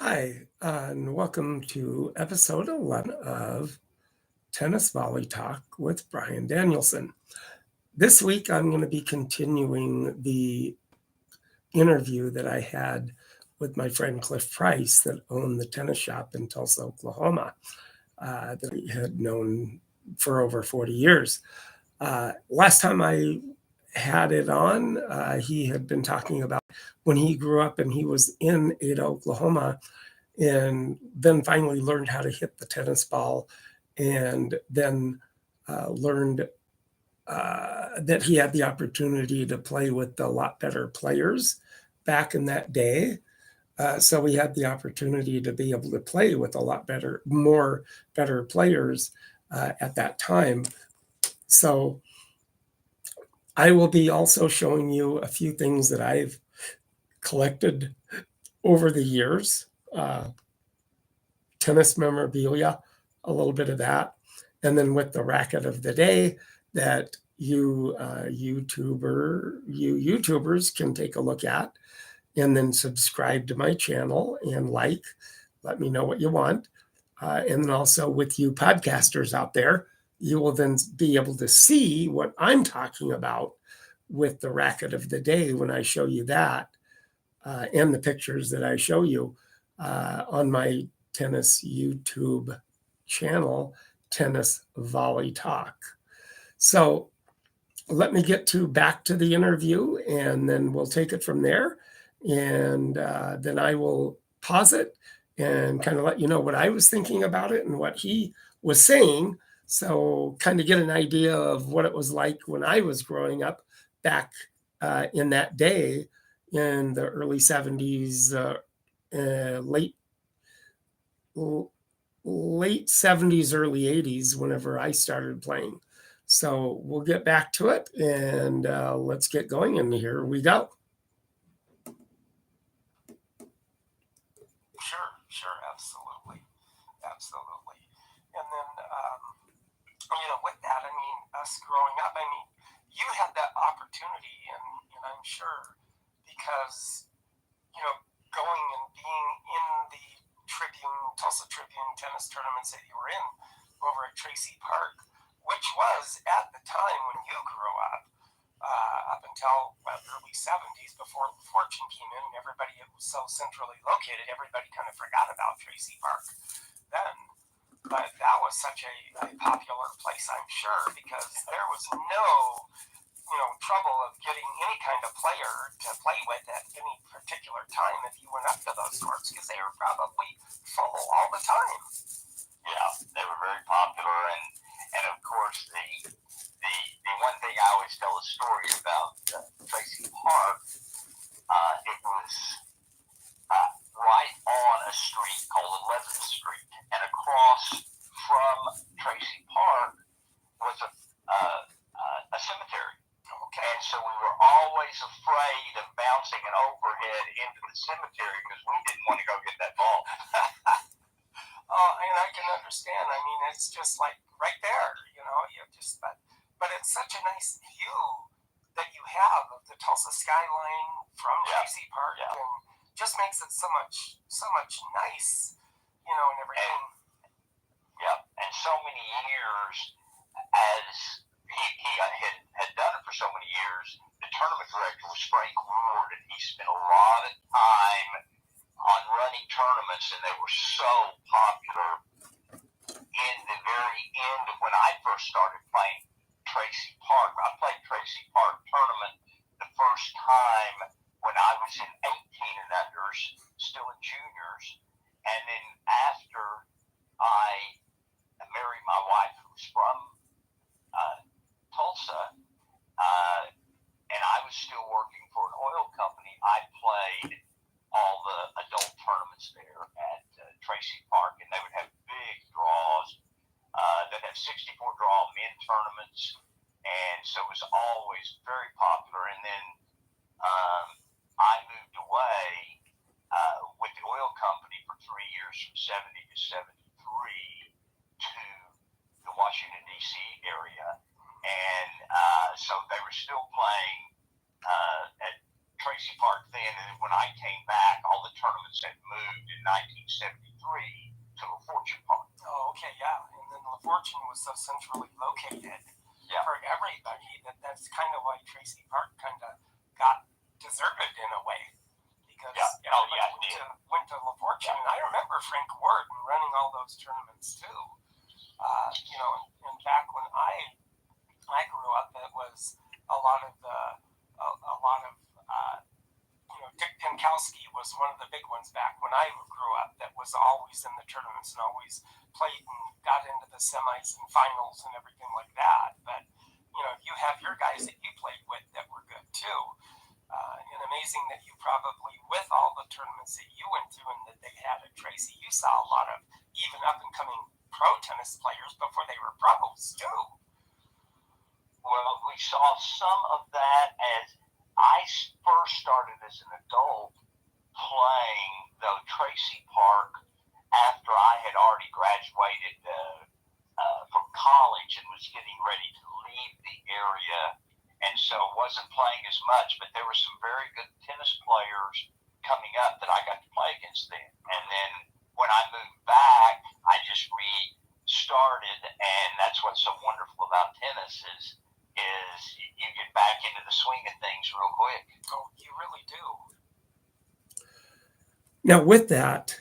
Hi, and welcome to episode 11 of Tennis Volley Talk with Brian Danielson. This week, I'm going to be continuing the interview that I had with my friend Cliff Price that owned the tennis shop in Tulsa, Oklahoma, that I had known for over 40 years. Last time I had it on, he had been talking about when he grew up and he was in Ada, Oklahoma, and then finally learned how to hit the tennis ball, and then learned that he had the opportunity to play with a lot better players back in that day. So he had the opportunity to be able to play with a lot better players at that time. So I will be also showing you a few things that I've collected over the years. Tennis memorabilia, a little bit of that. And then with the racket of the day that you YouTubers can take a look at, and then subscribe to my channel and let me know what you want. And then also with you podcasters out there, you will then be able to see what I'm talking about with the racket of the day when I show you that, and the pictures that I show you on my tennis YouTube channel, Tennis Volley Talk. So let me get back to the interview, and then we'll take it from there. And then I will pause it and kind of let you know what I was thinking about it and what he was saying. So kind of get an idea of what it was like when I was growing up back in that day in the early 70s, late 70s, early 80s, whenever I started playing. So we'll get back to it, and let's get going. And here we go. Sure, absolutely. And then, with that, I mean, us growing up, I mean, you had that opportunity, and I'm sure because, going and being in the Tulsa Tribune tennis tournaments that you were in over at Tracy Park, which was at the time when you grew up until early 70s before Fortune came in and everybody, it was so centrally located, everybody kind of forgot about Tracy Park then. But that was such a popular place, I'm sure, because there was no trouble of getting any kind of player to play with at any particular time if you went up to those courts, because they were probably full all the time. Yeah, they were very popular, and of course the one thing I always tell a story about Tracy Park, it was right on a street called 11th Street, and across from Tracy Park was a cemetery. Okay. And so we were always afraid of bouncing an overhead into the cemetery because we didn't want to go get that ball. And I can understand. I mean, it's just like right there, but it's such a nice view that you have of the Tulsa skyline from Tracy Park, and just makes it so much nice, and everything. And so many years, as he had done it for so many years, the tournament director was Frank Ward, and he spent a lot of time on running tournaments, and they were so popular. In the very end of when I first started playing Tracy Park, I played Tracy Park tournament the first time when I was in 18 and unders, still in juniors, and then after I married my wife, who was from Tulsa, and I was still working for an oil company, I played all the adult tournaments there at Tracy Park, and they would have big draws. They'd have 64 draw men tournaments, and so it was always very popular. And then I moved away with the oil company for 3 years, from 70 to 73, to the Washington, D.C. area. And so they were still playing at Tracy Park then, and then when I came back, all the tournaments had moved in 19 Fortune was so centrally located Yeah. for everybody that's kind of why Tracy Park kind of got deserted in a way, because everybody went to La Fortune. And I remember Frank Ward running all those tournaments too. And back when I grew up, it was a lot of Dick Pinkowski was one of the big ones back when I grew up that was always in the tournaments and always played and got into the semis and finals and everything like that. But you have your guys that you played with that were good too. And amazing that you probably, with all the tournaments that you went to and that they had at Tracy, you saw a lot of even up and coming pro tennis players before they were pros too. Well, we saw some of that as I first started as an adult playing, though, Tracy Park after I had already graduated from college and was getting ready to leave the area, and so wasn't playing as much, but there were some very good tennis players coming up that I got to play against them. And then when I moved back, I just restarted, and that's what's so wonderful about tennis is you get back into the swing of things real quick. Oh, you really do. Now, with that,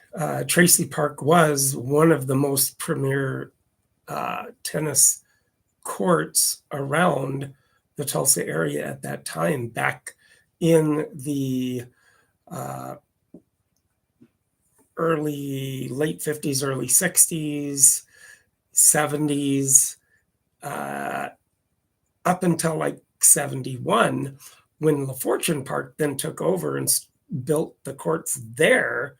Tracy Park was one of the most premier tennis courts around the Tulsa area at that time, back in the late 50s, early 60s, 70s, up until like 71, when La Fortune Park then took over and built the courts there.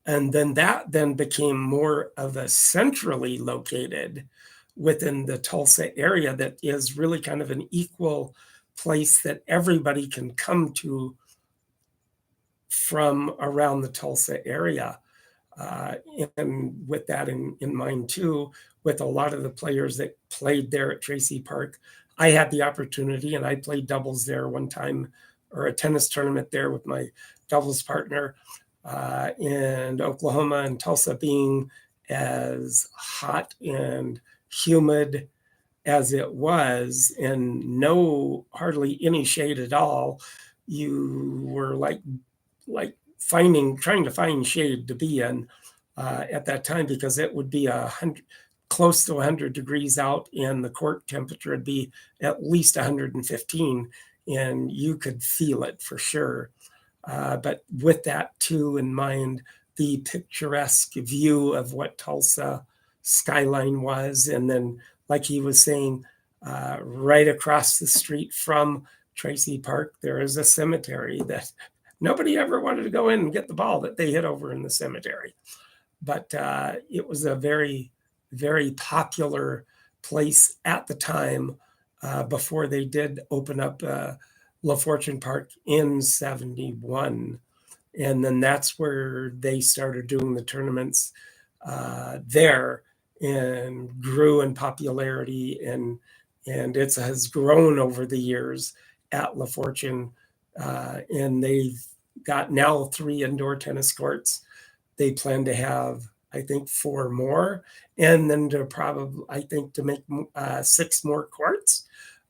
And then that then became more of a centrally located within the Tulsa area that is really kind of an equal place that everybody can come to from around the Tulsa area. And with that in mind too, with a lot of the players that played there at Tracy Park, I had the opportunity, and I played doubles there one time, or a tennis tournament there with my doubles partner in Oklahoma, and Tulsa being as hot and humid as it was, and hardly any shade at all. You were like trying to find shade to be in at that time, because it would be close to 100 degrees out, and the court temperature would be at least 115, and you could feel it for sure. But with that too in mind, the picturesque view of what Tulsa skyline was, and then, like he was saying, right across the street from Tracy Park, there is a cemetery that nobody ever wanted to go in and get the ball that they hit over in the cemetery. But it was a very, very popular place at the time before they did open up La Fortune Park in 71. And then that's where they started doing the tournaments there, and grew in popularity, and it has grown over the years at La Fortune. And they've got now 3 indoor tennis courts. They plan to have, I think, 4 more, and then to make 6 more courts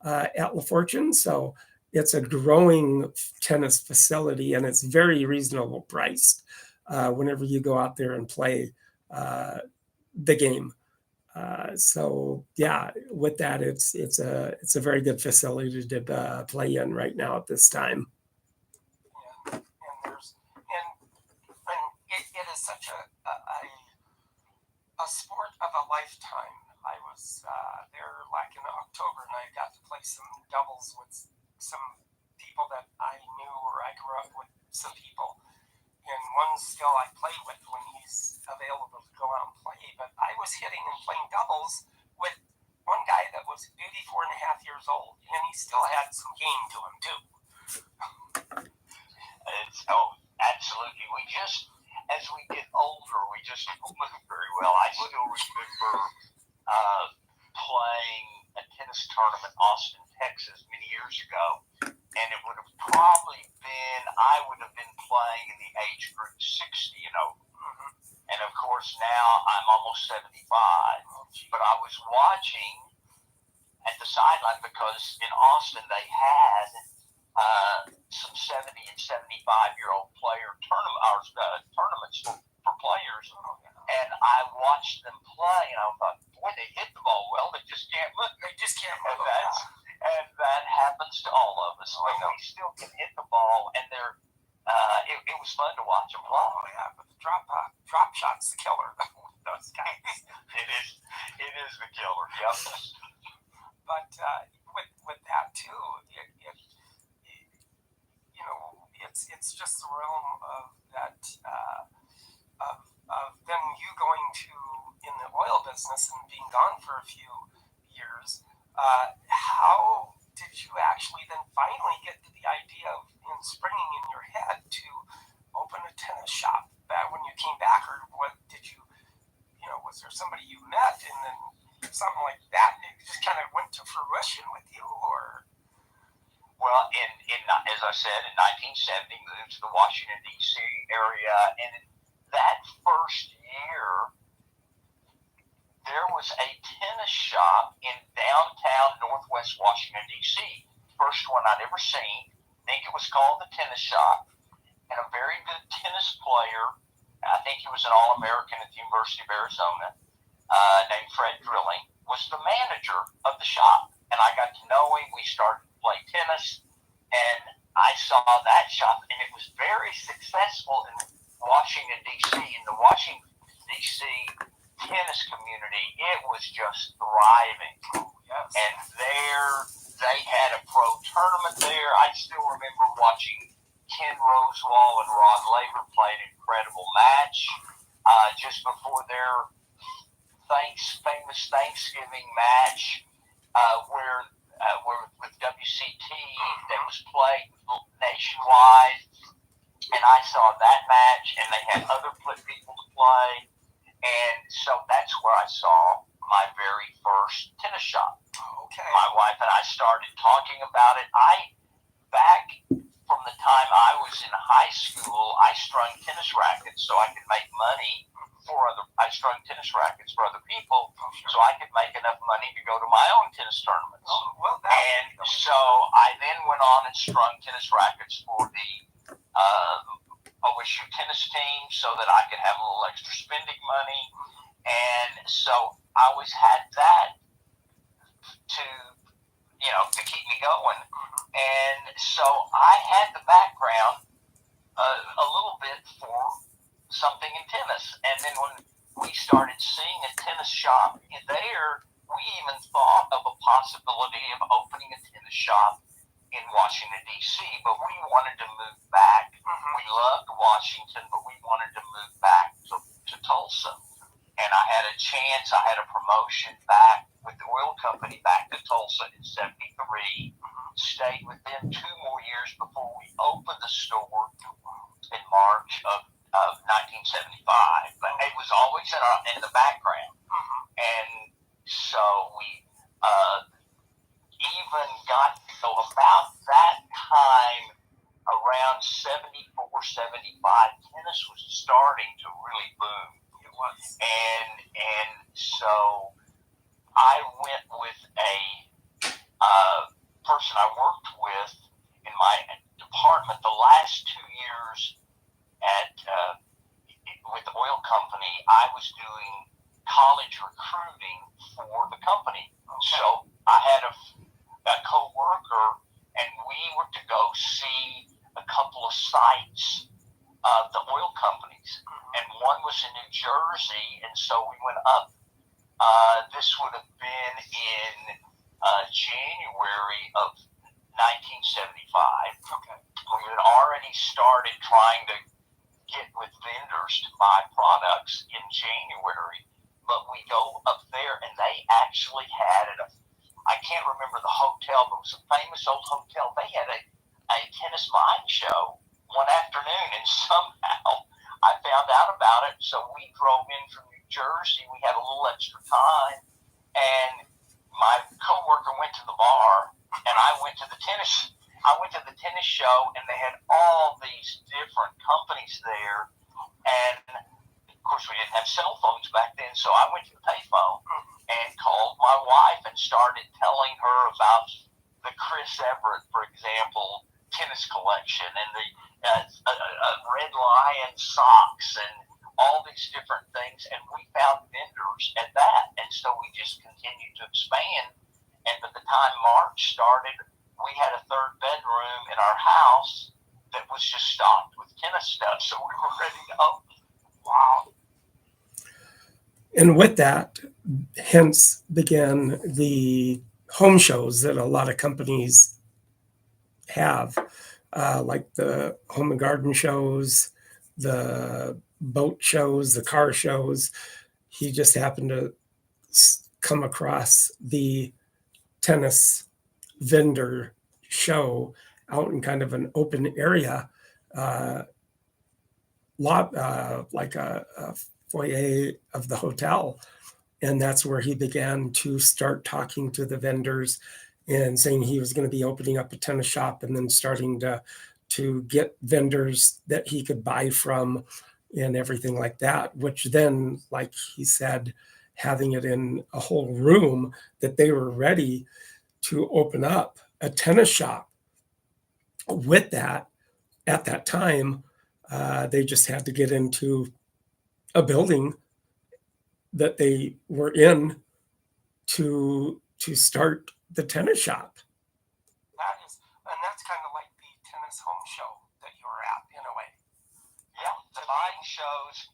at La Fortune. So it's a growing tennis facility, and it's very reasonable priced whenever you go out there and play the game. So yeah, with that, it's a very good facility to play in right now at this time. And it is such a sport of a lifetime. I was there like in October, and I got to play some doubles with some people that I knew, or I grew up with some people. And one still I play with when he's available to go out and play. But I was hitting and playing doubles with one guy that was 84 and a half years old, and he still had some game to him too. Absolutely. As we get older, we just don't move very well. I still remember playing a tennis tournament in Austin, Texas, many years ago, and it would have probably been, I would have been playing in the age group 60 and over. Mm-hmm. And of course now I'm almost 75. but I was watching at the sideline because in Austin they had some 70 and 75-year-old tournaments for players, and I watched them play, and I thought, boy, they hit the ball well. They just can't move. And that happens to all of us. But we still can hit the ball, and they're. It was fun to watch them play. Oh yeah, but the drop shot's the killer. Those guys. It is the killer. Yep. But with that too, it's just the realm of that of then you going to in the oil business and being gone for a few years. How did you actually then finally get to the idea of springing in your head to open a tennis shop back when you came back, or what did you was there somebody you met and then something like that it just kind of went to fruition with you, or? Well, in as I said, in 1970, moved to the Washington D.C. area, and in that first year, there was a tennis shop in downtown Northwest Washington D.C. First one I'd ever seen. I think it was called the Tennis Shop, and a very good tennis player. I think he was an All-American at the University of Arizona, named Fred Drilling, was the manager of the shop. And I got to know him. We started to play tennis, and I saw that shop, and it was very successful in Washington, D.C. In the Washington, D.C. tennis community, it was just thriving. Oh, yes. And there, they had a pro tournament there. I still remember watching Ken Rosewall and Rod Laver play an incredible match just before their famous Thanksgiving match where with WCT that was played nationwide. And I saw that match, and they had other people to play. And so that's where I saw my very first tennis shop. Okay. My wife and I started talking about it. Back from the time I was in high school, I strung tennis rackets so I could make money I strung tennis rackets for other people so I could make enough money to go to my own tennis tournaments. And so I then went on and strung tennis rackets for the OSU tennis team so that I could have a little extra spending money. And so I always had that to keep me going. And so I had the background a little bit for something in tennis. And then when we started seeing a tennis shop in there, we even thought of a possibility of opening a tennis shop in Washington, D.C., but we wanted to move back. We loved Washington, but we wanted to move back to Tulsa. And I had a promotion back with the oil company back to Tulsa in 73, stayed with them 2 more years before we opened the store in March of 1975. But it was always in the background. And so we even got, so about that time, around 74, 75, tennis was starting to really boom. It was. And so I went with a person I worked with in my department the last 2 years with the oil company. I was doing college recruiting for the company. Okay. So I had a co-worker, and we were to go see a couple of sites of the oil companies. And one was in New Jersey, and so we went up. This would have been in January of 1975. Okay. We had already started trying to get with vendors to buy products in January, but we go up there, and they actually had I can't remember the hotel, but it was a famous old hotel. They had a tennis mime show one afternoon, and somehow I found out about it. So we drove in from New Jersey. We had a little extra time, and my coworker went to the bar, and I went to the tennis show, and they had all these different companies there. And of course, we didn't have cell phones back then, so I went to the payphone, and called my wife and started telling her about the Chris Everett, for example, tennis collection, and the Red Lion socks, and all these different things. And we found vendors at that, and so we just continued to expand. And by the time March started, we had a third bedroom in our house that was just stocked with tennis stuff, so we were ready to open. Wow. And with that, hence began the home shows that a lot of companies have, like the home and garden shows, the boat shows, the car shows. He just happened to come across the tennis vendor show out in kind of an open area, like a foyer of the hotel. And that's where he began to start talking to the vendors and saying he was going to be opening up a tennis shop, and then starting to get vendors that he could buy from and everything like that, which then, like he said, having it in a whole room, that they were ready to open up a tennis shop. With that, at that time, they just had to get into a building that they were in to start the tennis shop. That is, and that's kind of like the tennis home show that you were at, in a way. Yeah, the buying shows,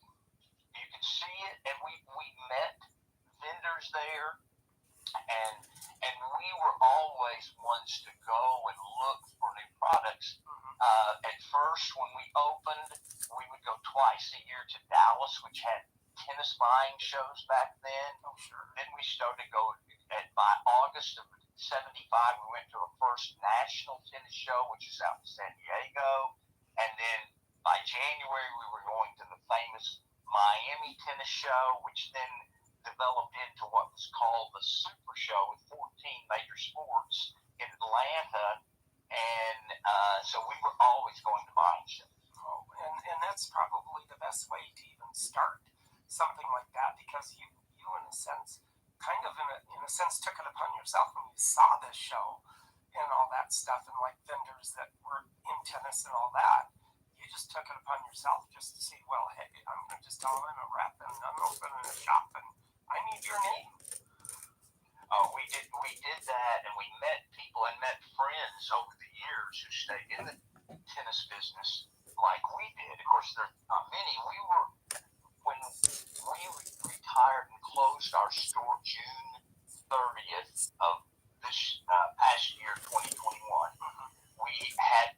you could see it, and we met vendors there, and we were always ones to go and look for new products. At first, when we opened, we would go twice a year to Dallas, which had tennis buying shows back then. Oh, sure. Then we started to go, by August of '75, we went to a first national tennis show, which is out in San Diego. And then by January, we were going to the famous Miami tennis show, which then developed into what was called the Super Show with 14 major sports in Atlanta. And so we were always going to buying shows. Oh, and that's probably the best way to even start something like that, because you in a sense, kind of in a sense, took it upon yourself when you saw this show and all that stuff, and like vendors that were in tennis and all that. You just took it upon yourself just to see, well, hey, I'm going to just tell them I'm a rep and I'm opening a shop and I need your name. Oh, we did that, and we met people and met friends over the years who stayed in the tennis business like we did. Of course, there are many. When we retired and closed our store June 30th of this past year, 2021, we had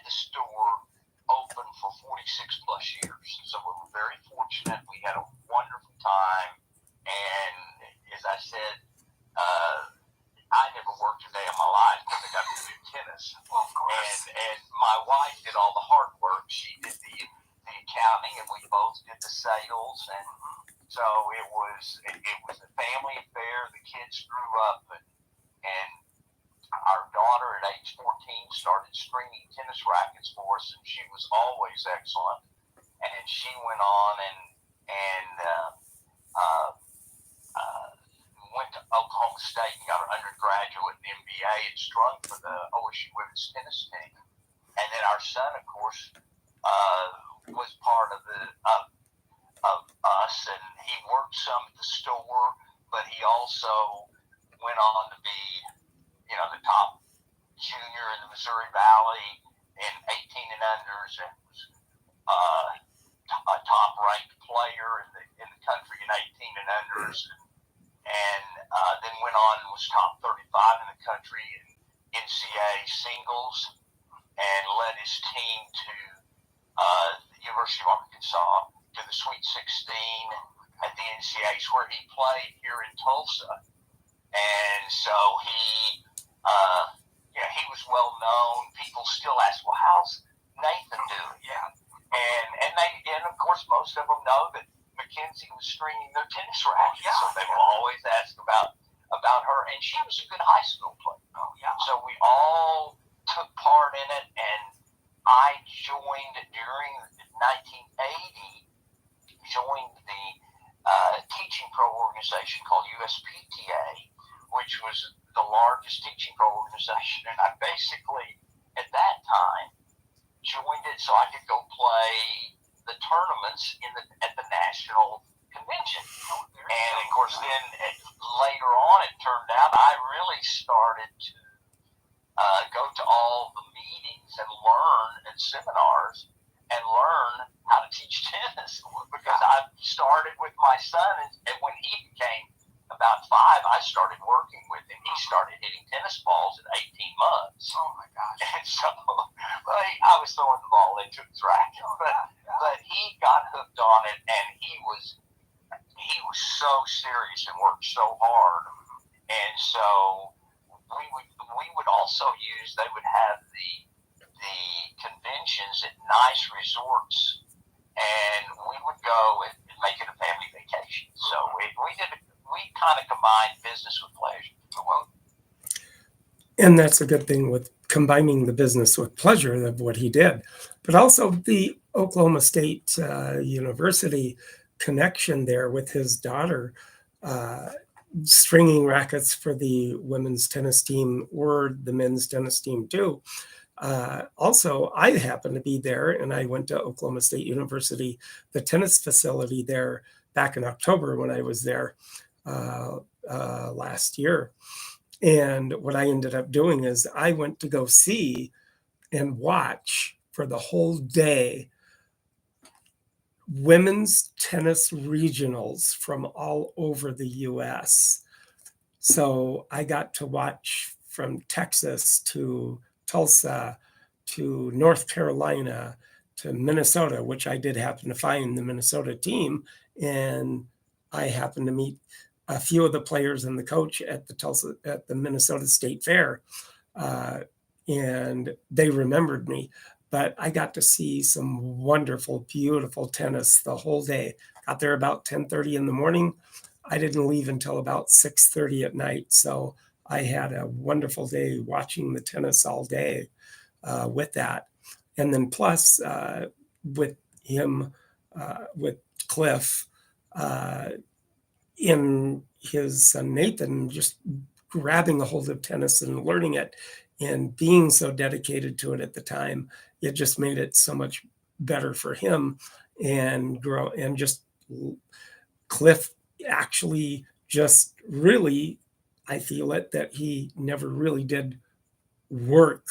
the store open for 46 plus years. So we were very fortunate. We had a wonderful time. And as I said, I never worked a day in my life because I got to do tennis. Well, of course. And my wife did all the hard work. She did the accounting, and we both did the sales. And so it was a family affair. The kids grew up, and our daughter at age 14 started stringing tennis rackets for us, and she was always excellent. And she went on and went to Oklahoma State and got her undergraduate and MBA and strung for the OSU women's tennis team. And then our son, of course, was part of us, and he worked some at the store, but he also went on to be, the top junior in the Missouri Valley in 18 and unders, and was a top ranked player in the country in 18 and unders, and then went on and was top 35 in the country in NCAA singles, and led his team to the University of Arkansas to the Sweet 16 at the NCAAs, where he played here in Tulsa. And so he was well known. People still ask, well, how's Nathan doing? Yeah. And of course, most of them know that Mackenzie was stringing their tennis rackets, yeah, so they will always ask about her. And she was a good high school player. Oh, yeah. So we all took part in it, and I joined during 1980, joined the teaching pro organization called USPTA, which was the largest teaching pro organization. And I basically, at that time, joined it so I could go play the tournaments at the national convention. And of course, then later on, it turned out I really started to go to all the meetings and learn at seminars and learn how to teach tennis, because I started with my son, and when he became about 5, I started working with him. He started hitting tennis balls at 18 months. Oh my gosh! And so, I was throwing the ball into his racket, but he got hooked on it, and he was so serious and worked so hard. And so we would also use, they would have the conventions at nice resorts, and we would go and make it a family vacation. So we kind of combined business with pleasure. Well, And that's a good thing with combining the business with pleasure of what he did. But also the Oklahoma State University connection there with his daughter, stringing rackets for the women's tennis team or the men's tennis team too. Also, I happened to be there, and I went to Oklahoma State University, the tennis facility there, back in October when I was there last year. And what I ended up doing is I went to go see and watch for the whole day women's tennis regionals from all over the U.S. So I got to watch from Texas to Tulsa to North Carolina to Minnesota, which I did happen to find the Minnesota team. And I happened to meet a few of the players and the coach at the Minnesota State Fair. And they remembered me. But I got to see some wonderful, beautiful tennis the whole day. Got there about 10:30 in the morning. I didn't leave until about 6:30 at night. So I had a wonderful day watching the tennis all day with that. And then plus with him, with Cliff, in his son Nathan, just grabbing a hold of tennis and learning it and being so dedicated to it at the time, it just made it so much better for him and grow. And just Cliff actually just really, I feel it, that he never really did work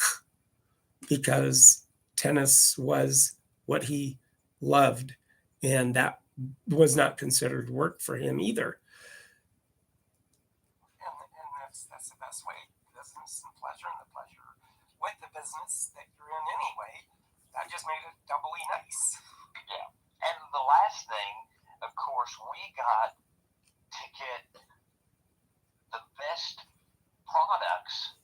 because tennis was what he loved, and that was not considered work for him either. And that's the best way. Business and pleasure, and the pleasure with the business that you're in anyway. That just made it doubly nice. Yeah. And the last thing, of course, we got to get the best products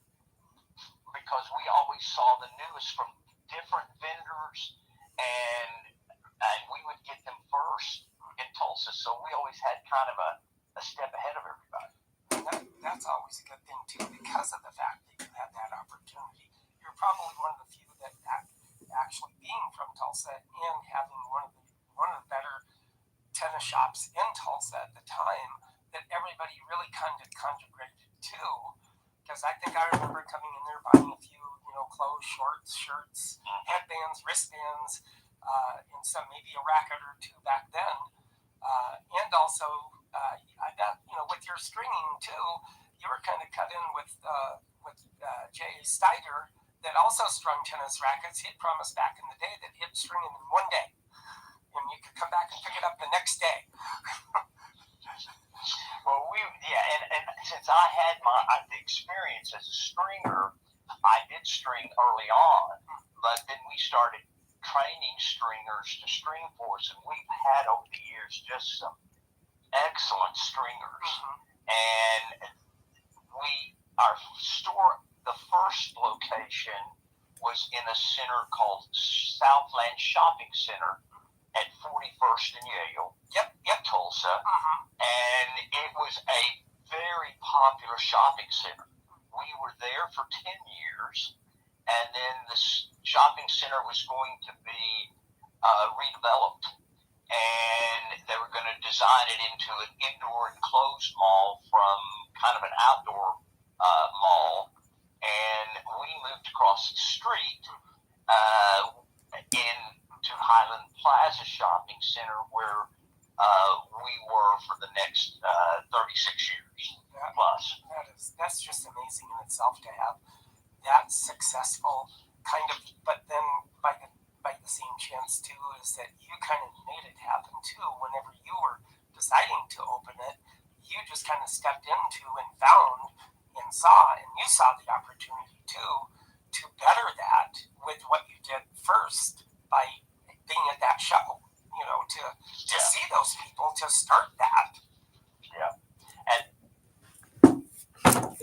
because we always saw the newest from different vendors, and we would get them first in Tulsa. So we always had kind of a step ahead of everybody. That's always a good thing too, because of the fact that you had that opportunity. You're probably one of the few that actually being from Tulsa and having one of the better tennis shops in Tulsa at the time that everybody really kind of congregated to. Because I think I remember coming in there buying a few, clothes, shorts, shirts, headbands, wristbands, and some maybe a racket or two back then. And also, I got, with your stringing too, you were kind of cut in with Jay Steiger that also strung tennis rackets. He'd promised back in the day that he'd string them in one day, and you could come back and pick it up the next day. Well, and since I had the experience as a stringer, I did string early on, but then we started training stringers to string for us, and we've had over the years just some excellent stringers. And our store, the first location was in a center called Southland Shopping Center at 41st and Yale. Yep, Tulsa. And it was a very popular shopping center. We were there for 10 years, and then the shopping center was going to be redeveloped, and they were going to design it into an indoor enclosed mall from kind of an outdoor mall, and we moved across the street into Highland Plaza Shopping Center, where we were for the next 36 years plus. That's just amazing in itself to have that successful kind of, but then by the same chance too is that you kind of made it happen too. Whenever you were deciding to open it, you just kind of stepped into and found and you saw the opportunity too to better that with what you did first by being at that show, to see those people, to start that.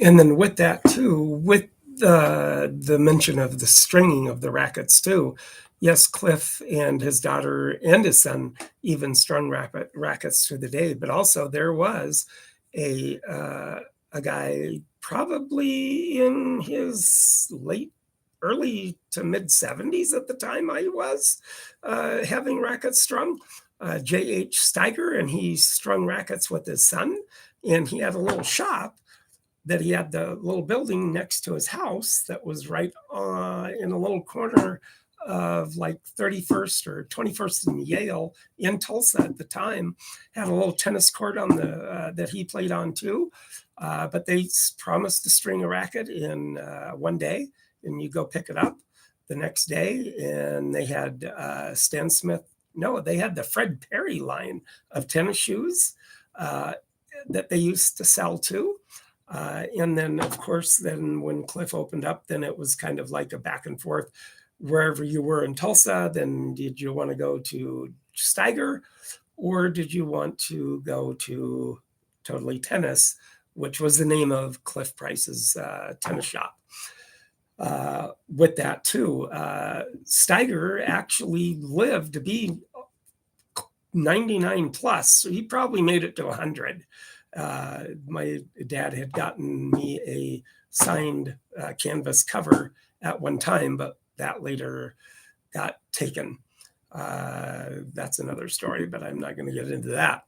And then with that too, with the mention of the stringing of the rackets too, yes, Cliff and his daughter and his son even strung rackets to the day, but also there was a guy probably in his early to mid 70s at the time I was having rackets strung, J.H. Steiger, and he strung rackets with his son, and he had a little shop that he had the little building next to his house that was right in a little corner of like 31st or 21st and Yale in Tulsa at the time. Had a little tennis court on the that he played on too. But they promised to string a racket in one day, and you go pick it up the next day. And they had Stan Smith. No, they had the Fred Perry line of tennis shoes that they used to sell too. And then, of course, then when Cliff opened up, then it was kind of like a back and forth. Wherever you were in Tulsa, then did you want to go to Steiger, or did you want to go to Totally Tennis, which was the name of Cliff Price's tennis shop? With that too, Steiger actually lived to be 99 plus, so he probably made it to 100. My dad had gotten me a signed canvas cover at one time, but that later got taken. That's another story, but I'm not going to get into that.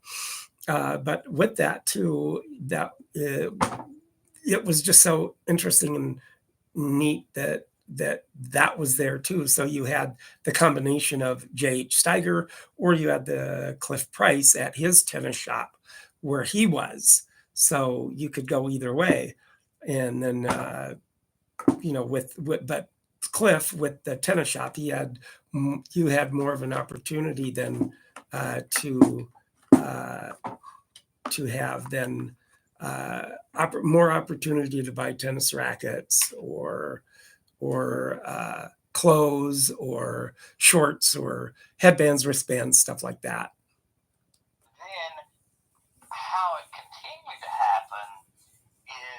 But with that too, that it was just so interesting and neat that was there too. So you had the combination of J.H. Steiger, or you had the Cliff Price at his tennis shop where he was. So you could go either way. And then, but Cliff with the tennis shop, you had more of an opportunity than to have then more opportunity to buy tennis rackets or clothes or shorts or headbands, wristbands, stuff like that. Then how it continued to happen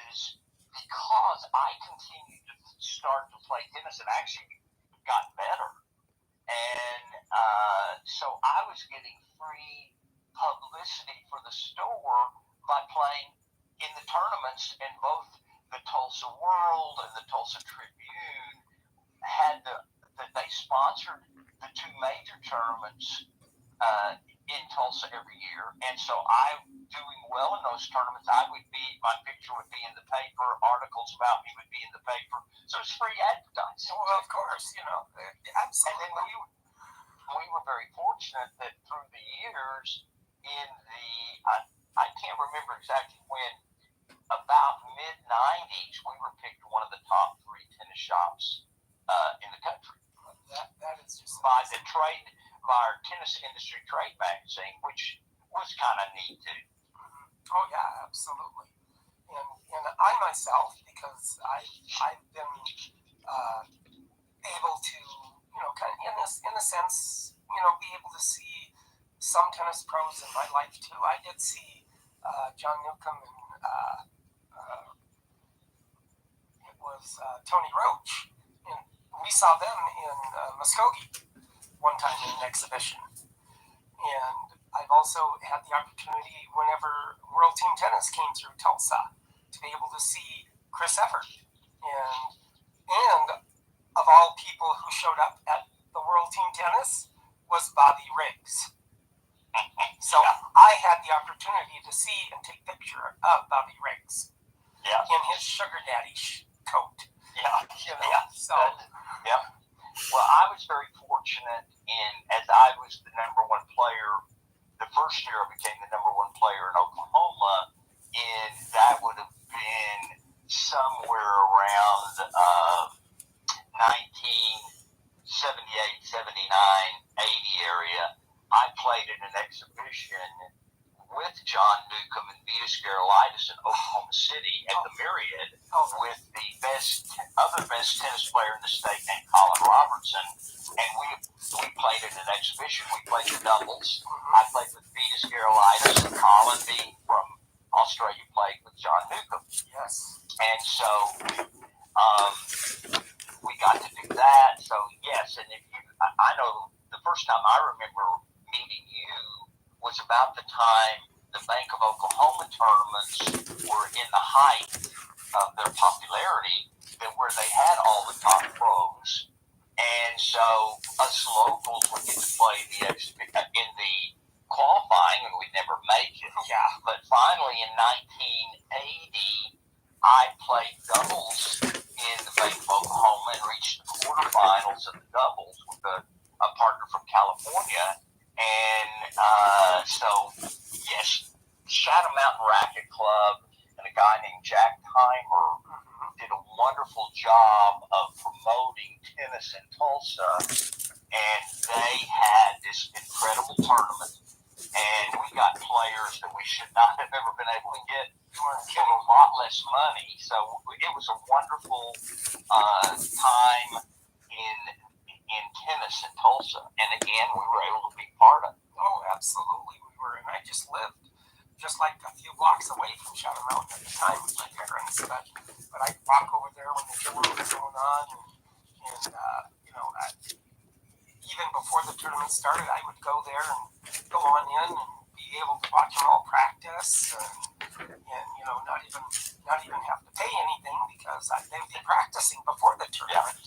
is because I continued to start to play tennis and actually got better. And so I was getting free publicity for the store by playing in the tournaments, and both the Tulsa World and the Tulsa Tribune had they sponsored the two major tournaments in Tulsa every year. And so I'm doing well in those tournaments. My picture would be in the paper, articles about me would be in the paper. So it's free advertising. Well, of course, absolutely. And then we were very fortunate that through the years in I can't remember exactly when, about mid-90s, we were picked one of the top 3 tennis shops in the country. That is just by our Tennis Industry Trade magazine, which was kind of neat too. Oh yeah, absolutely. And I myself, because I've been able to, kind of in a sense, be able to see some tennis pros in my life too. I did see John Newcomb and it was Tony Roach, and we saw them in Muskogee one time in an exhibition. And I've also had the opportunity whenever World Team Tennis came through Tulsa to be able to see Chris Evert. And of all people who showed up at the World Team Tennis was Bobby Riggs. So I had the opportunity to see and take a picture of Bobby Riggs in his sugar daddy coat. So. Well, I was very fortunate as I was the number one player. The first year I became the number one player in Oklahoma, and that would have been somewhere around 1978, 79, 80 area. I played in an exhibition with John Newcomb and Vita Scarolitis in Oklahoma City at the Myriad with the other best tennis player in the state named Colin Robertson. And we played in an exhibition. We played the doubles. I played with Vita Scarolitis, and Colin being from Australia played with John Newcomb. Yes. And so we got to do that. So yes, and I know the first time I remember meeting you was about the time the Bank of Oklahoma tournaments were in the height of their popularity, where they had all the top pros. And so us locals would get to play in the qualifying, and we'd never make it. Yeah. But finally, in 1980, I played doubles in the Bank of Oklahoma and reached the quarterfinals of the doubles with a partner from California. And so, yes, Shadow Mountain Racquet Club and a guy named Jack Timer did a wonderful job of promoting tennis in Tulsa, and they had this incredible tournament, and we got players that we should not have ever been able to get for a lot less money. So it was a wonderful time in tennis in Tulsa, and again, we were able to be part of it. Oh, absolutely, we were, and I just lived just like a few blocks away from Shadow Mountain at the time with my parents, but I'd walk over there when the tournament was going on, and even before the tournament started, I would go there and go on in and be able to watch them all practice, and not even have to pay anything because they'd be practicing before the tournament.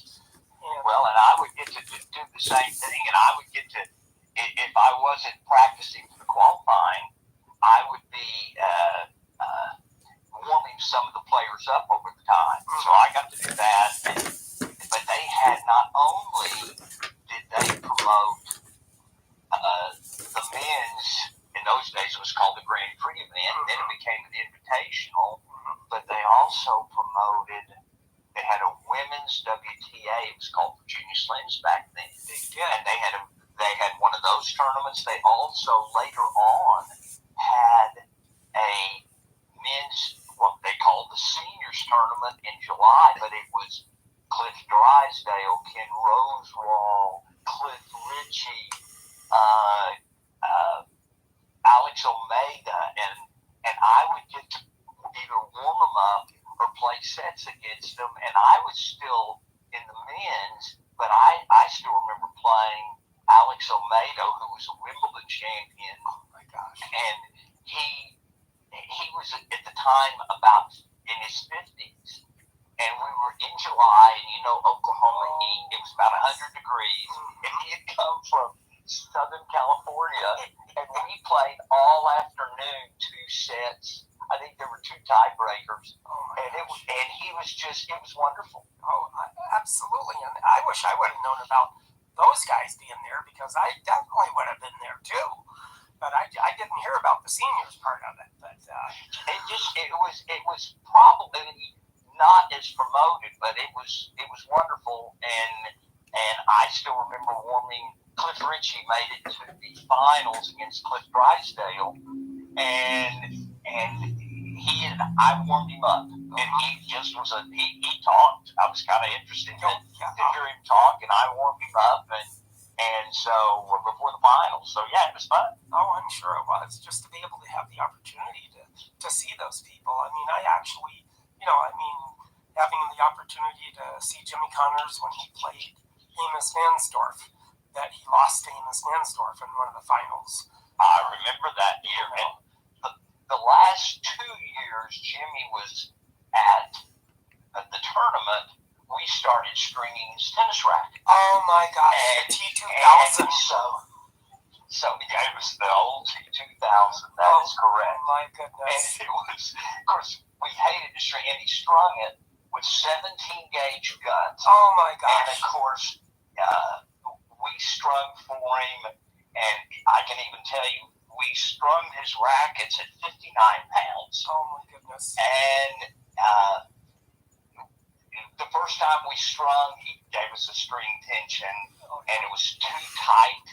And, well, and I would get to do the same thing, and I would get to, if I wasn't practicing for the qualifying, I would be warming some of the players up over the time. So I got to do that. But they had not only did they promote the men's, in those days it was called the Grand Prix event, and then it became an invitational, but they also promoted, they had a women's WTA, it was called Virginia Slims back then. And they had one of those tournaments. They also later on had a men's, what they called the seniors tournament in July, but it was Cliff Drysdale, Ken Rosewall, Cliff Ritchie, Alex Omega, and I would get to either warm them up or play sets against them, and I was still in the men's, but I still remember playing Alex Omega, who was a Wimbledon champion. Oh my gosh. And he was at the time about in his 50s, and we were in July, and Oklahoma heat, it was about 100 degrees, and he had come from Southern California, and we played all afternoon, 2 sets. I think there were 2 tiebreakers, and it was wonderful. Oh, absolutely, and I wish I would have known about those guys being there, because I definitely would have been there too. But I didn't hear about the seniors part of it. But it was probably not as promoted, but it was wonderful, and I still remember warming. Cliff Ritchie made it to the finals against Cliff Drysdale, and I warmed him up, and he just was he talked. I was kind of interested to hear him talk, and I warmed him up, and so before the finals. So yeah, it was fun. Oh, I'm sure it was. Just to be able to have the opportunity to see those people. I mean, I actually, having the opportunity to see Jimmy Connors when he played Amos Mansdorf, that he lost to Amos Mansdorf in one of the finals. I remember that year. And the last 2 years Jimmy was at the tournament, we started stringing his tennis racket. Oh my gosh, the T2000. So So yeah, it was the old T2000. That is correct. Oh my And goodness. it was, of course, we hated to string, and he strung it with 17 gauge guns. Oh my And gosh. of course, we strung for him, and I can even tell you, we strung his rackets at 59 pounds. Oh my goodness. And the first time we strung, he gave us a string tension, and it was too tight.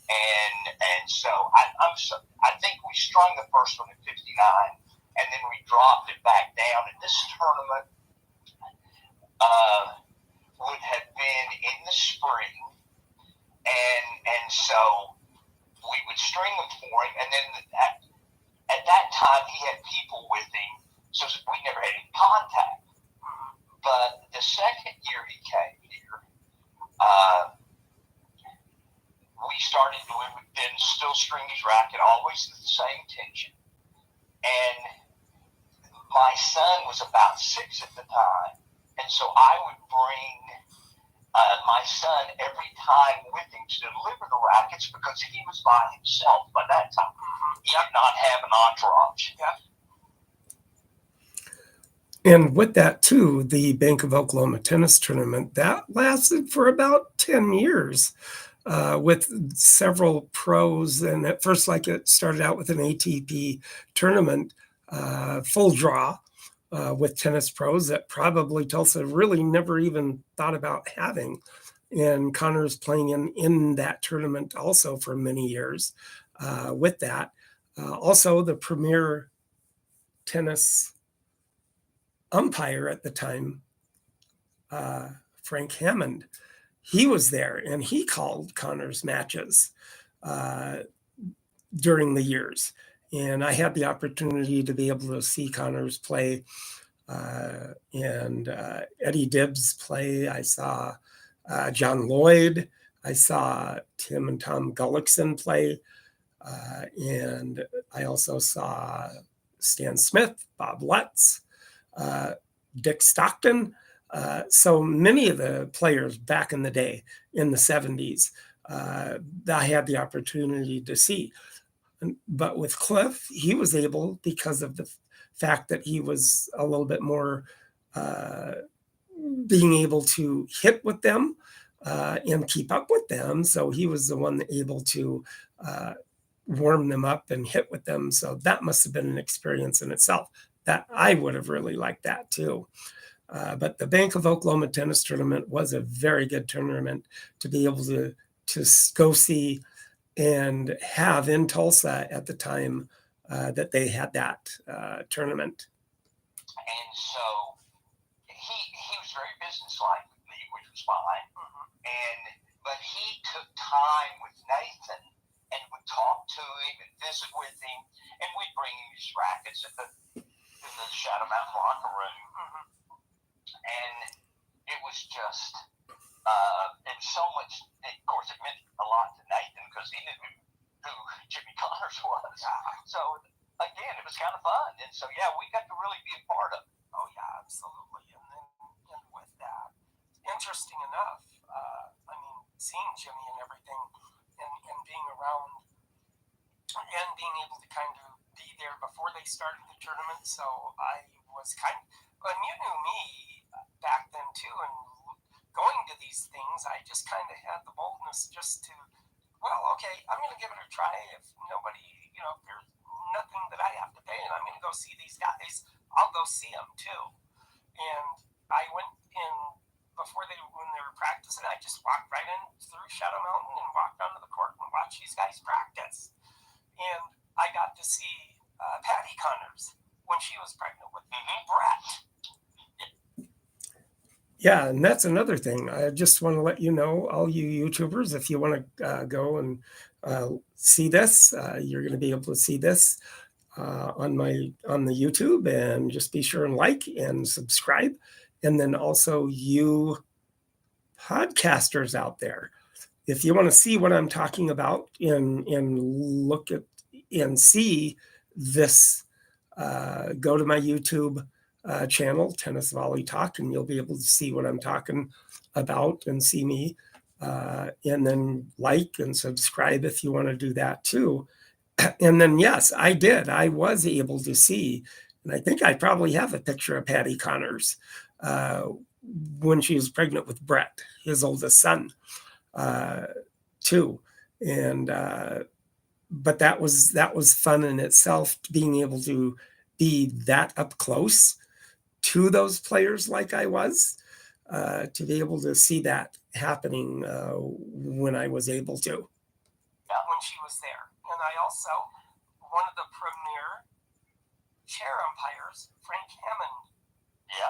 And so I think we strung the first one at 59, and then we dropped it back down. And this tournament would have been in the spring, and so we would string them for him. And then at that time, he had people with him, so we never had any contact. But the second year he came here, we would then still string his racket, always the same tension. And my son was about 6 at the time, and so I would bring my son every time with him to deliver the rackets because he was by himself by that time. He did not have an entourage. And with that too, the Bank of Oklahoma tennis tournament, that lasted for about 10 years. With several pros, and at first, like, it started out with an ATP tournament, full draw, with tennis pros that probably Tulsa really never even thought about having. And Connor's playing in that tournament also for many years with that. Also, the premier tennis umpire at the time, Frank Hammond, he was there, and he called Connor's matches during the years. And I had the opportunity to be able to see Connor's play and Eddie Dibbs play. I saw John Lloyd. I saw Tim and Tom Gullickson play. And I also saw Stan Smith, Bob Lutz, Dick Stockton. So many of the players back in the day, in the 70s, I had the opportunity to see. But with Cliff, he was able, because of the fact that he was a little bit more being able to hit with them and keep up with them. So he was the one able to warm them up and hit with them. So that must have been an experience in itself. That I would have really liked that too. But the Bank of Oklahoma tennis tournament was a very good tournament to be able to go see and have in Tulsa at the time that they had that tournament. And so he was very businesslike with me, which was fine. But he took time with Nathan and would talk to him and visit with him, and we'd bring him his rackets in the Shadow Mountain locker room. And it was just, and so much, of course, it meant a lot to Nathan because he knew who Jimmy Connors was. So, again, it was kind of fun. And so, yeah, we got to really be a part of it. Oh, yeah, absolutely. And with that, interesting enough, I mean, seeing Jimmy and everything and being around and being able to kind of be there before they started the tournament. So I was and you knew me back then too, and going to these things, I just kind of had the boldness just to, well, okay, I'm going to give it a try. If nobody, if there's nothing that I have to pay, and I'm going to go see these guys, I'll go see them too. And I went in when they were practicing, I just walked right in through Shadow Mountain and walked onto the court and watched these guys practice. And I got to see Patty Connors when she was pregnant with Brett. Yeah, and that's another thing. I just want to let you know, all you YouTubers, if you want to go and see this, you're going to be able to see this on the YouTube, and just be sure and like and subscribe. And then also you podcasters out there, if you want to see what I'm talking about and look at and see this, go to my YouTube channel, Tennis Volley Talk, and you'll be able to see what I'm talking about and see me And then like and subscribe if you want to do that too. And then, yes, I did. I was able to see, and I think I probably have a picture of Patty Connors uh, when she was pregnant with Brett, his oldest son, uh, too. And but that was fun in itself, being able to be that up close to those players like I was, to be able to see that happening when I was able to. When she was there. And I also, one of the premier chair umpires, Frank Hammond,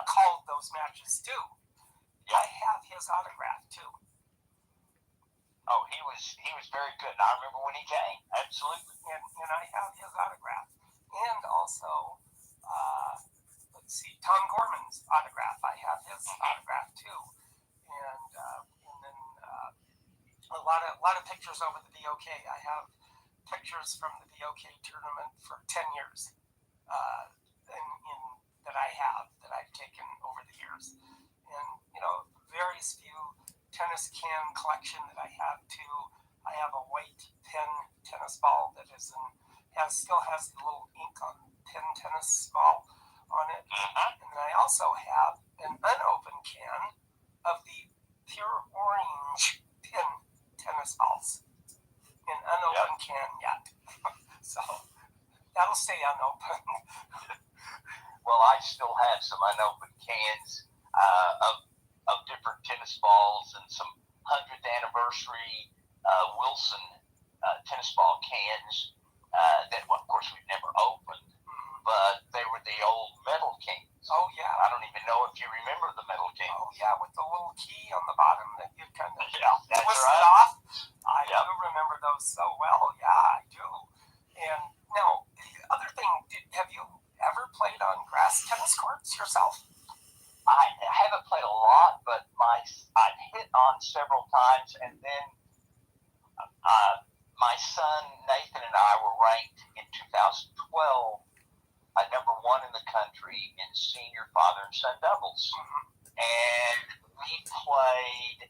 called those matches too. I have his autograph too. Oh, he was very good. I remember when he came. Absolutely. And I have his autograph. And also, let's see, Tom Gorman's autograph. I have his autograph too. And then a lot of pictures over the VOK. I have pictures from the VOK tournament for 10 years that I've taken over the years. And, various few tennis can collection that I have too. I have a white pen tennis ball that still has the little ink on pen tennis ball on it. And then I also have an unopened can of the pure orange pin tennis balls. An unopened can yet. So that'll stay unopened. Well, I still have some unopened cans of different tennis balls and some 100th anniversary Wilson tennis ball cans that, well, of course, we've never opened, but they were the old metal cans. Oh, yeah. I don't even know if you remember the metal cans. Oh, yeah, with the little key on the bottom that you kind of that's twist right. it off. I do remember those so well. Yeah, I do. And now, the other thing, have you ever played on grass tennis courts yourself? I haven't played a lot, but I've hit on several times, and then my son Nathan and I were ranked in 2012 number one in the country in senior father and son doubles, and we played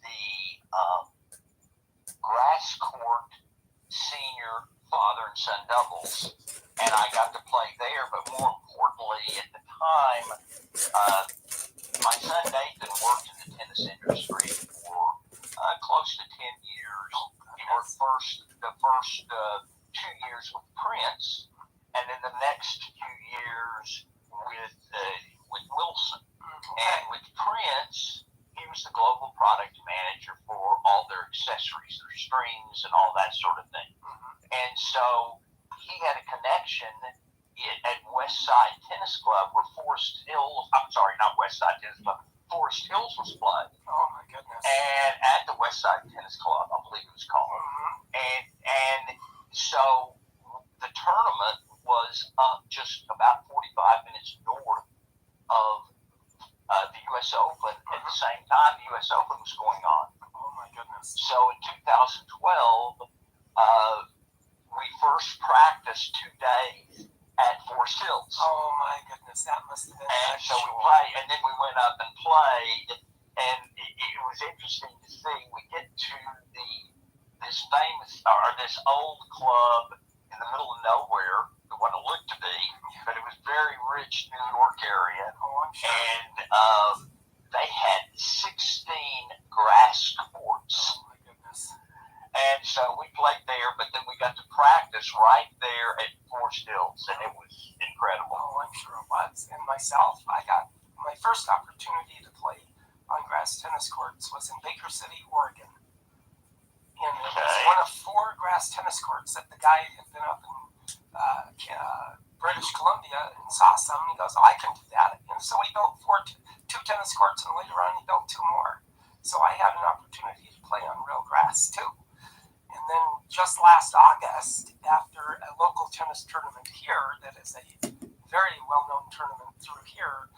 the grass court senior father and son doubles, and I got to play there. But more importantly, at the time, my son Nathan worked in the tennis industry for close to 10 years. He worked the first 2 years with Prince, and then the next few years with Wilson. And with Prince, he was the global product manager for all their accessories, their strings, and all that sort of thing. And so he had a connection at Westside Tennis Club where Forest Hills was played. Oh, my goodness. And at the Westside Tennis Club, I believe it was called. And so the tournament was up just about 45 minutes north of the U.S. Open. At the same time, the U.S. Open was going on. Oh, my goodness. So in 2012, we first practiced 2 days at Forest Hills. Oh, my goodness. That must have been And so we played, and then we went up and played, and it was interesting to see. We get to this old club in the middle of nowhere, what it looked to be, but it was very rich New York area. Oh, I'm sure. And they had 16 grass courts. Oh, my goodness. And so we played there, but then we got to practice right there at Forest Hills, and it was incredible. Oh, I'm sure it was. And myself, I got my first opportunity to play on grass tennis courts was in Baker City, Oregon. And it was one of 4 grass tennis courts that the guy had been up in British Columbia and saw some, and he goes, I can do that. And so he built 2 tennis courts, and later on he built 2 more. So I had an opportunity to play on real grass too. And then just last August, after a local tennis tournament here that is a very well-known tournament through here,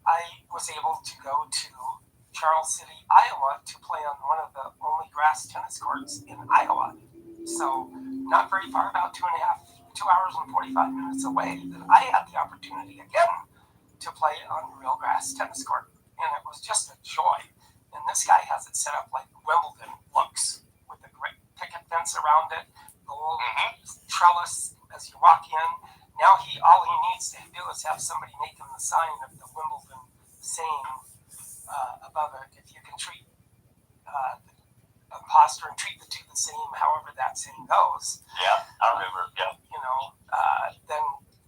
I was able to go to Charles City, Iowa to play on one of the only grass tennis courts in Iowa. So not very far, about 2 hours and 45 minutes away, that I had the opportunity again to play on real grass tennis court. and it was just a joy. And this guy has it set up like Wimbledon looks, with a great picket fence around it, the little trellis as you walk in. Now all he needs to do is have somebody make him the sign of the Wimbledon saying above it, if you can treat imposter and treat the two the same, however that saying goes. Yeah, I remember. Yeah. Then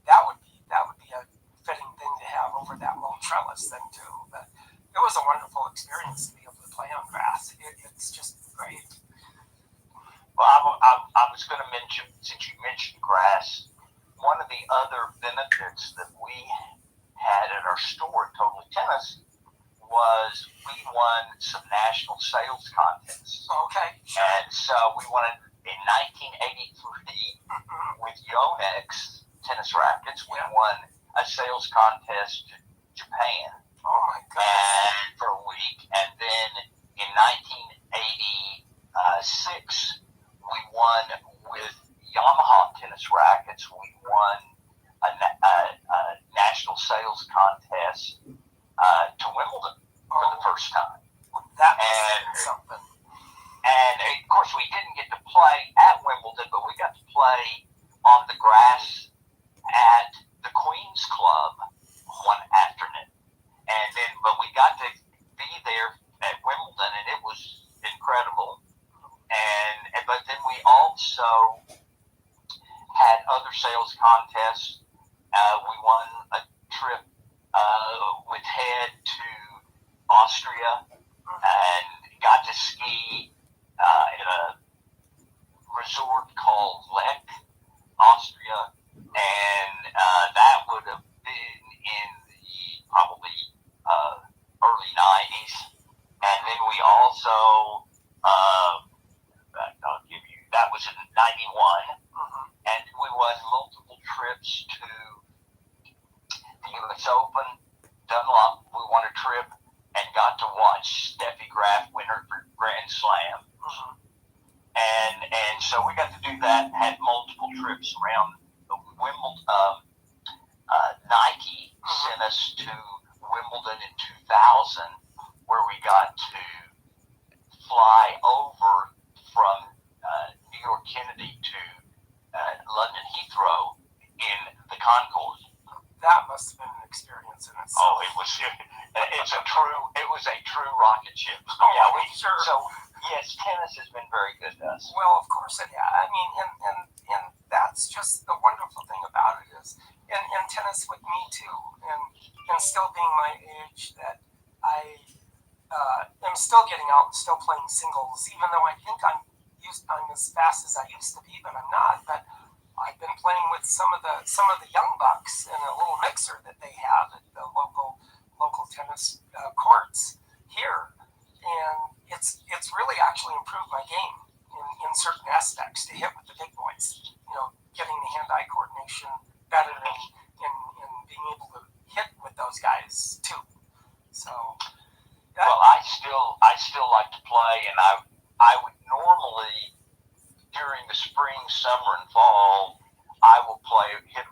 that would be a fitting thing to have over that little trellis then too. But it was a wonderful experience to be able to play on grass. It's just great. Well, I was going to mention, since you mentioned grass, one of the other benefits that we had at our store at Total Tennis was we won some national sales contests. Okay. Sure. And so we won in 1983 with Yonex tennis rackets. We won a sales contest to Japan. Oh my goodness. For a week. And then in 1986, we won with Yamaha tennis rackets. We won a national sales contest to Wimbledon for the first time. That was something. And of course, we didn't get to play at Wimbledon, but we got to play on the grass at the Queen's Club one afternoon. But we got to be there at Wimbledon, and it was incredible. But then we also had other sales contests. We won a trip with Head to Austria and got to ski at a resort called Lech, Austria, and that would have been in the probably early 90s. And then we also, I'll give you, that was in 91, and we won multiple trips to the U.S. Open, Dunlop. We won a trip and got to watch Steffi Graf win her Grand Slam. And so we got to do that, had multiple trips around the Wimbledon. Nike sent us to Wimbledon in 2000, where we got to fly over from New York Kennedy to London Heathrow in the Concorde. That must have been an experience in itself. Oh, it was a true rocket ship. Oh, yeah, sure. So yes, tennis has been very good to us. Well, of course it has. I mean, and that's just the wonderful thing about it is, and tennis with me too, and still being my age, that I am still getting out and still playing singles, even though I think I'm as fast as I used to be, but I'm not. But I've been playing with some of the young bucks in a little mixer that they have at the local tennis courts here, and it's really actually improved my game in certain aspects to hit with the big boys. Getting the hand-eye coordination better and being able to hit with those guys too. So. Well, I still like to play, and I would normally during the spring, summer, and fall, I will hit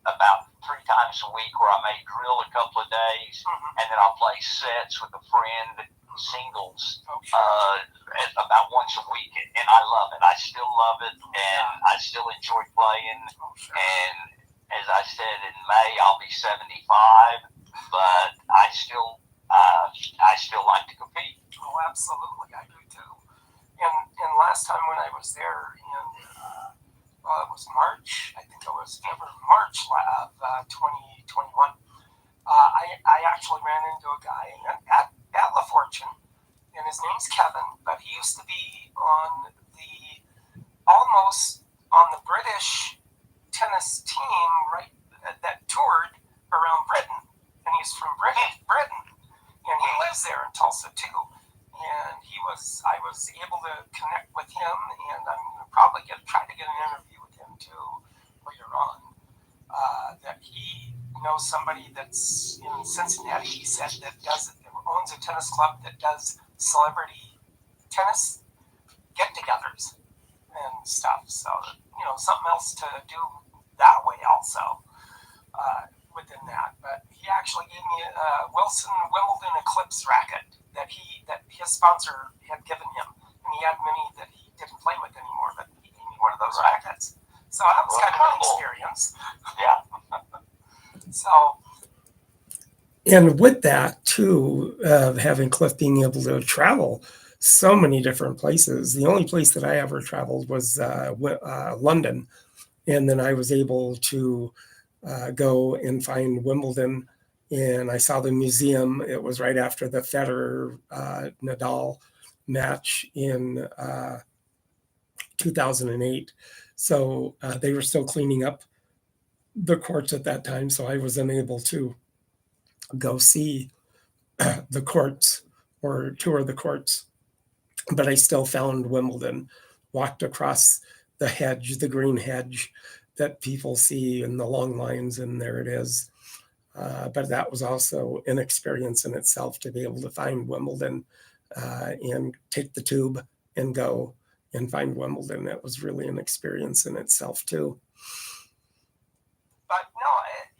about 3 times a week, where I may drill a couple of days, and then I'll play sets with a friend, singles, about once a week, and I love it. I still love it, and I still enjoy playing. And as I said, in May I'll be 75, but I still like to compete. Oh, absolutely, I do too. And last time when I was there in, it was March. I think it was March of 2021. I actually ran into a guy at La Fortune, and his name's Kevin, but he used to be almost on the British tennis team, right, that toured around Britain, and he's from Britain, and he lives there in Tulsa too. And I was able to connect with him, and I'm gonna probably try to get an interview with him too later on. That he knows somebody that's in Cincinnati. He said that owns a tennis club that does celebrity tennis get-togethers and stuff. So something else to do that way also within that. But he actually gave me a Wilson Wimbledon Eclipse racket that his sponsor had given him, and he had many that he didn't play with anymore, but he gave me one of those rackets. So that was kind of an experience. Yeah. So, And with that too, having Cliff being able to travel so many different places, the only place that I ever traveled was London, and then I was able to go and find Wimbledon, and I saw the museum. It was right after the Federer Nadal match in 2008, so they were still cleaning up the courts at that time, so I was unable to go see the courts or tour the courts, but I still found Wimbledon, walked across the hedge, the green hedge that people see in the long lines, and there it is. But that was also an experience in itself to be able to find Wimbledon and take the tube and go and find Wimbledon. That was really an experience in itself too. but no,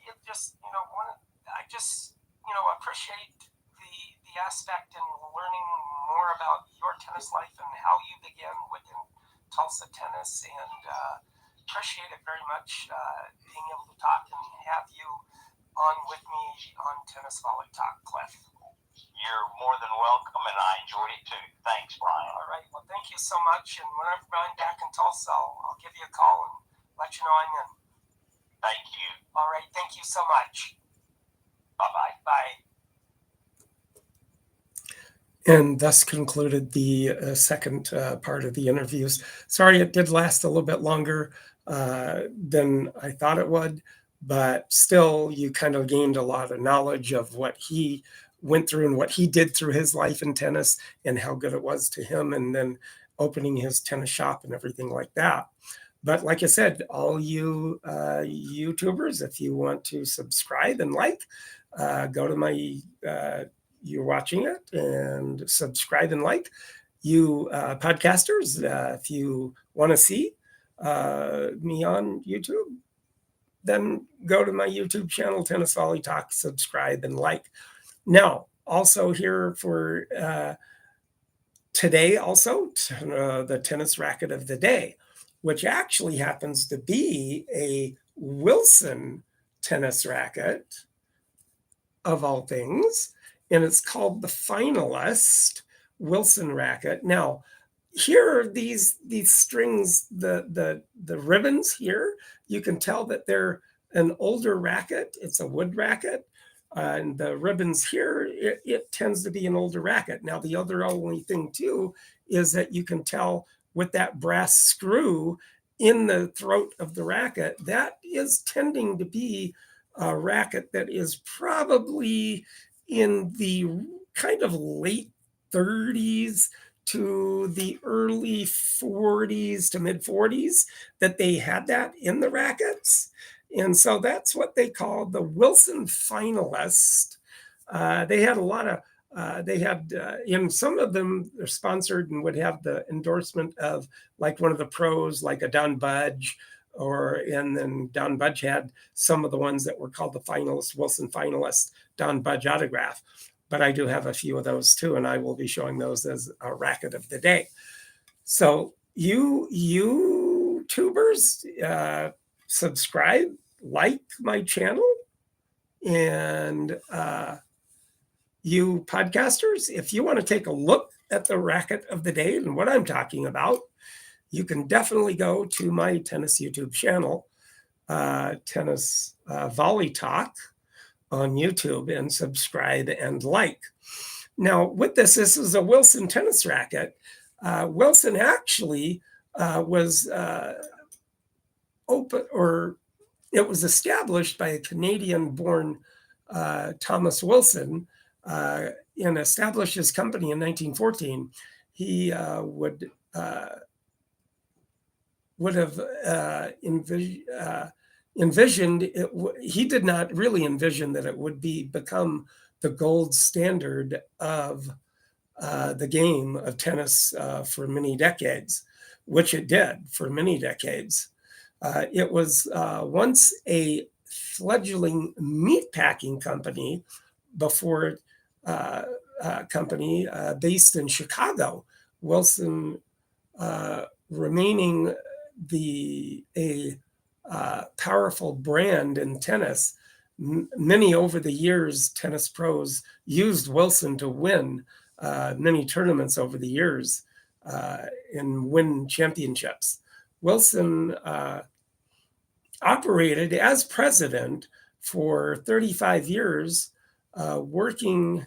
it just, I just, appreciate the aspect and learning more about your tennis life and how you began within Tulsa tennis, and appreciate it very much being able to talk and have you on with me on Tennis Volley Talk, Cliff. You're more than welcome, and I enjoyed it too. Thanks, Brian. All right. Well, thank you so much. And whenever I'm back in Tulsa, I'll give you a call and let you know I'm in. Thank you. All right. Thank you so much. Bye-bye. Bye. And thus concluded the second part of the interviews. Sorry, it did last a little bit longer than I thought it would, but still, you kind of gained a lot of knowledge of what he went through and what he did through his life in tennis and how good it was to him, and then opening his tennis shop and everything like that. But like I said, all you YouTubers, if you want to subscribe and like, go to my you're watching it and subscribe and like. You podcasters, if you want to see me on YouTube, then go to my YouTube channel, Tennis Volley Talk, subscribe and like. Now, also here for today, also the tennis racket of the day, which actually happens to be a Wilson tennis racket of all things. And it's called the Finalist Wilson racket. Now, here are these strings, the ribbons here. You can tell that they're an older racket. It's a wood racket, and the ribbons here, it tends to be an older racket. Now, the other only thing too is that you can tell with that brass screw in the throat of the racket, that is tending to be a racket that is probably in the kind of late 30s to the early 40s to mid 40s that they had that in the rackets. And so that's what they call the Wilson Finalist. They had a lot of, in some of them, they're sponsored and would have the endorsement of like one of the pros, like a Don Budge, and then Don Budge had some of the ones that were called the Finalist, Wilson Finalist, Don Budge autograph. But I do have a few of those too, and I will be showing those as a racket of the day. So you YouTubers, subscribe, like my channel, and you podcasters, if you want to take a look at the racket of the day and what I'm talking about, you can definitely go to my tennis YouTube channel, Tennis Volley Talk on YouTube, and subscribe and like. Now, with this is a Wilson tennis racket. Wilson actually was open, or it was established by a Canadian-born Thomas Wilson, and established his company in 1914. He would have envisioned it. He did not really envision that it would become the gold standard of the game of tennis for many decades, which it did for many decades. It was once a fledgling meatpacking company before company based in Chicago. Wilson remaining a powerful brand in tennis. Many over the years, tennis pros used Wilson to win many tournaments over the years and win championships. Wilson operated as president for 35 years, making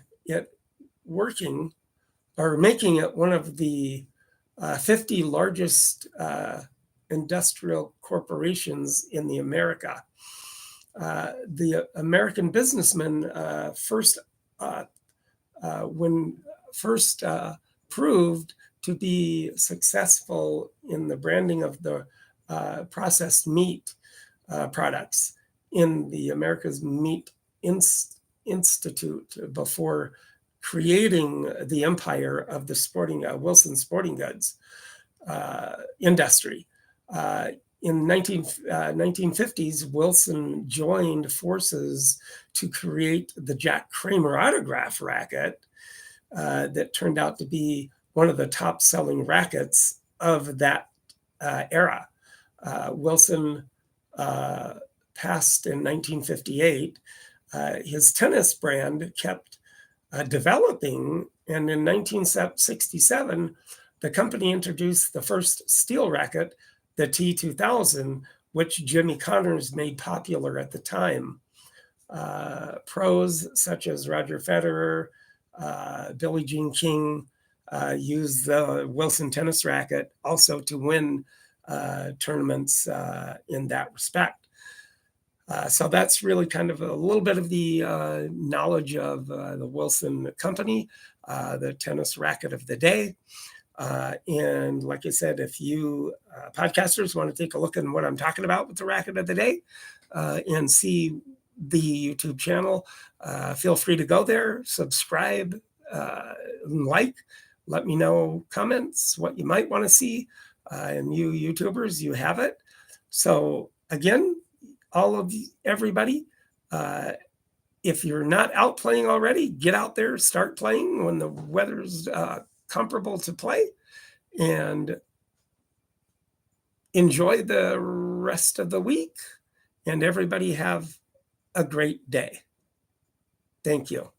it one of the 50 largest industrial corporations in the America. The American businessman proved to be successful in the branding of the processed meat products in the America's Meat Institute before creating the empire of the Wilson Sporting Goods industry. In 1950s, Wilson joined forces to create the Jack Kramer autograph racket that turned out to be one of the top-selling rackets of that era. Wilson passed in 1958. His tennis brand kept developing, and in 1967, the company introduced the first steel racket, the T2000, which Jimmy Connors made popular at the time. Pros such as Roger Federer, Billie Jean King used the Wilson tennis racket also to win tournaments in that respect. So that's really kind of a little bit of the knowledge of the Wilson company, the tennis racket of the day. And like I said, if you podcasters want to take a look at what I'm talking about with the racket of the day and see the YouTube channel, feel free to go there, subscribe, like, let me know comments, what you might want to see. And you YouTubers, you have it. So again, everybody, if you're not out playing already, get out there, start playing when the weather's comparable to play, and enjoy the rest of the week. And everybody have a great day. Thank you.